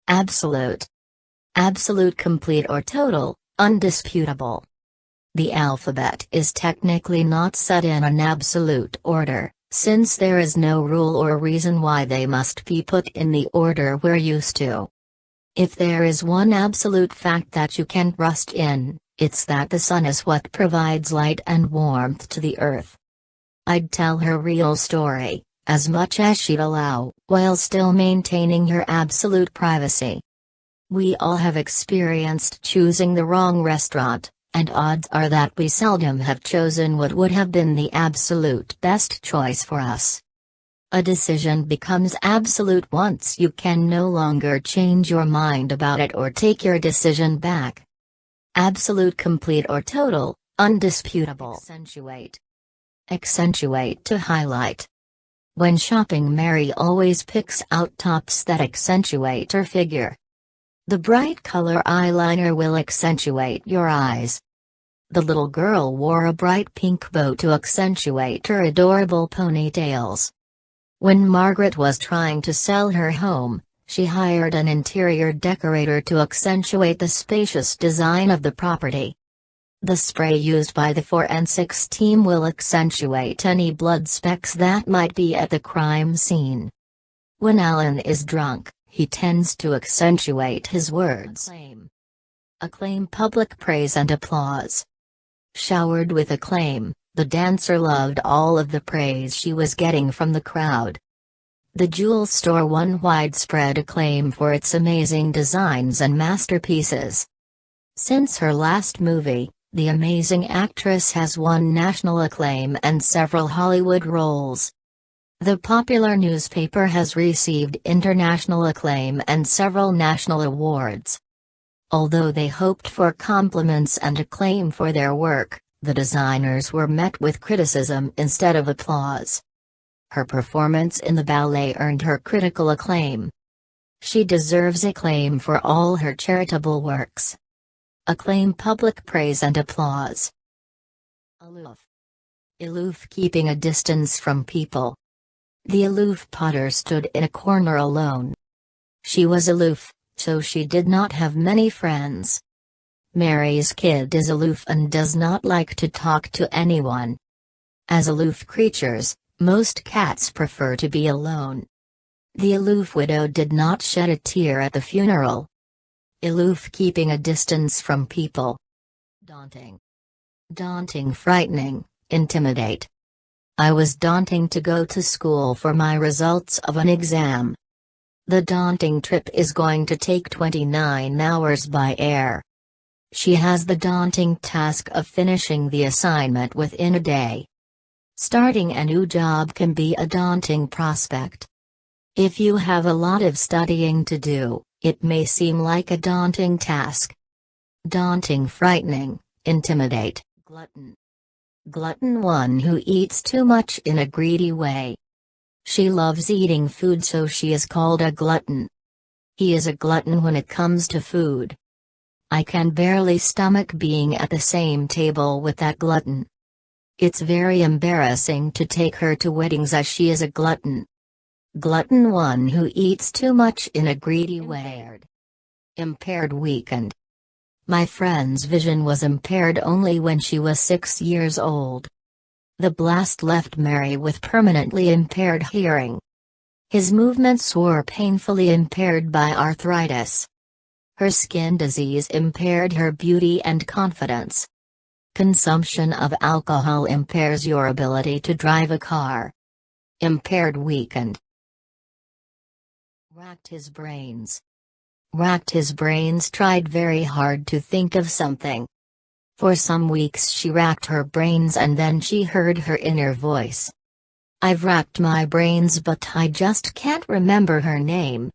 Absolute. Absolute, complete or total, undisputable. The alphabet is technically not set in an absolute order, since there is no rule or reason why they must be put in the order we're used to. If there is one absolute fact that you can trust in, it's that the sun is what provides light and warmth to the earth. I'd tell her real story, as much as she'd allow, while still maintaining her absolute privacy. We all have experienced choosing the wrong restaurant, and odds are that we seldom have chosen what would have been the absolute best choice for us. A decision becomes absolute once you can no longer change your mind about it or take your decision back. Absolute, complete or total, undisputable. Accentuate. Accentuate, to highlight. When shopping, Mary always picks out tops that accentuate her figure. The bright color eyeliner will accentuate your eyes. The little girl wore a bright pink bow to accentuate her adorable ponytails. When Margaret was trying to sell her home, she hired an interior decorator to accentuate the spacious design of the property. The spray used by the forensics team will accentuate any blood specks that might be at the crime scene. When Alan is drunk, he tends to accentuate his words. Acclaim, public praise and applause. Showered with acclaim, the dancer loved all of the praise she was getting from the crowd. The jewel store won widespread acclaim for its amazing designs and masterpieces. Since her last movie, the amazing actress has won national acclaim and several Hollywood roles. The popular newspaper has received international acclaim and several national awards. Although they hoped for compliments and acclaim for their work, the designers were met with criticism instead of applause. Her performance in the ballet earned her critical acclaim. She deserves acclaim for all her charitable works. Acclaim, public praise and applause. Aloof. Aloof, keeping a distance from people. The aloof Potter stood in a corner alone. She was aloof, so she did not have many friends. Mary's kid is aloof and does not like to talk to anyone. As aloof creatures, most cats prefer to be alone. The aloof widow did not shed a tear at the funeral. Aloof, keeping a distance from people. Daunting. Daunting-Frightening, Intimidate. I was daunting to go to school for my results of an exam. The daunting trip is going to take 29 hours by air. She has the daunting task of finishing the assignment within a day. Starting a new job can be a daunting prospect. If you have a lot of studying to do, it may seem like a daunting task. Daunting-Frightening, Intimidate. Glutton. Glutton-One, who eats too much in a greedy way. She loves eating food, so she is called a glutton. He is a glutton when it comes to food. I can barely stomach being at the same table with that glutton. It's very embarrassing to take her to weddings as she is a glutton. Glutton-One, who eats too much in a greedy way. Impaired-Weakened. My friend's vision was impaired only when she was 6 years old. The blast left Mary with permanently impaired hearing. His movements were painfully impaired by arthritis. Her skin disease impaired her beauty and confidence. Consumption of alcohol impairs your ability to drive a car. Impaired-Weakened. Racked his brains. Racked his brains, tried very hard to think of something. For some weeks she racked her brains and then she heard her inner voice. I've racked my brains but I just can't remember her name.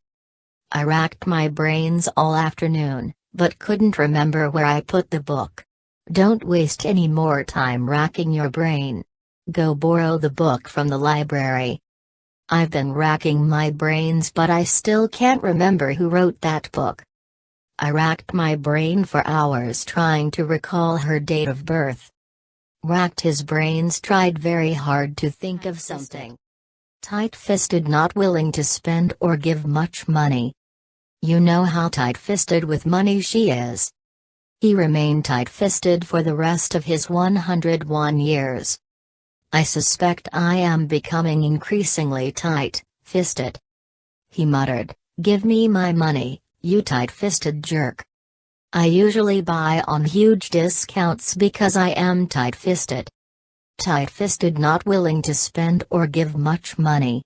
I racked my brains all afternoon, but couldn't remember where I put the book. Don't waste any more time racking your brain. Go borrow the book from the library. I've been racking my brains but I still can't remember who wrote that book. I racked my brain for hours trying to recall her date of birth. Racked his brains, tried very hard to think of something. Tight-fisted, not willing to spend or give much money. You know how tight-fisted with money she is. He remained tight-fisted for the rest of his 101 years. I suspect I am becoming increasingly tight-fisted. He muttered, "Give me my money, you tight-fisted jerk. I usually buy on huge discounts because I am tight-fisted." Tight-fisted, not willing to spend or give much money.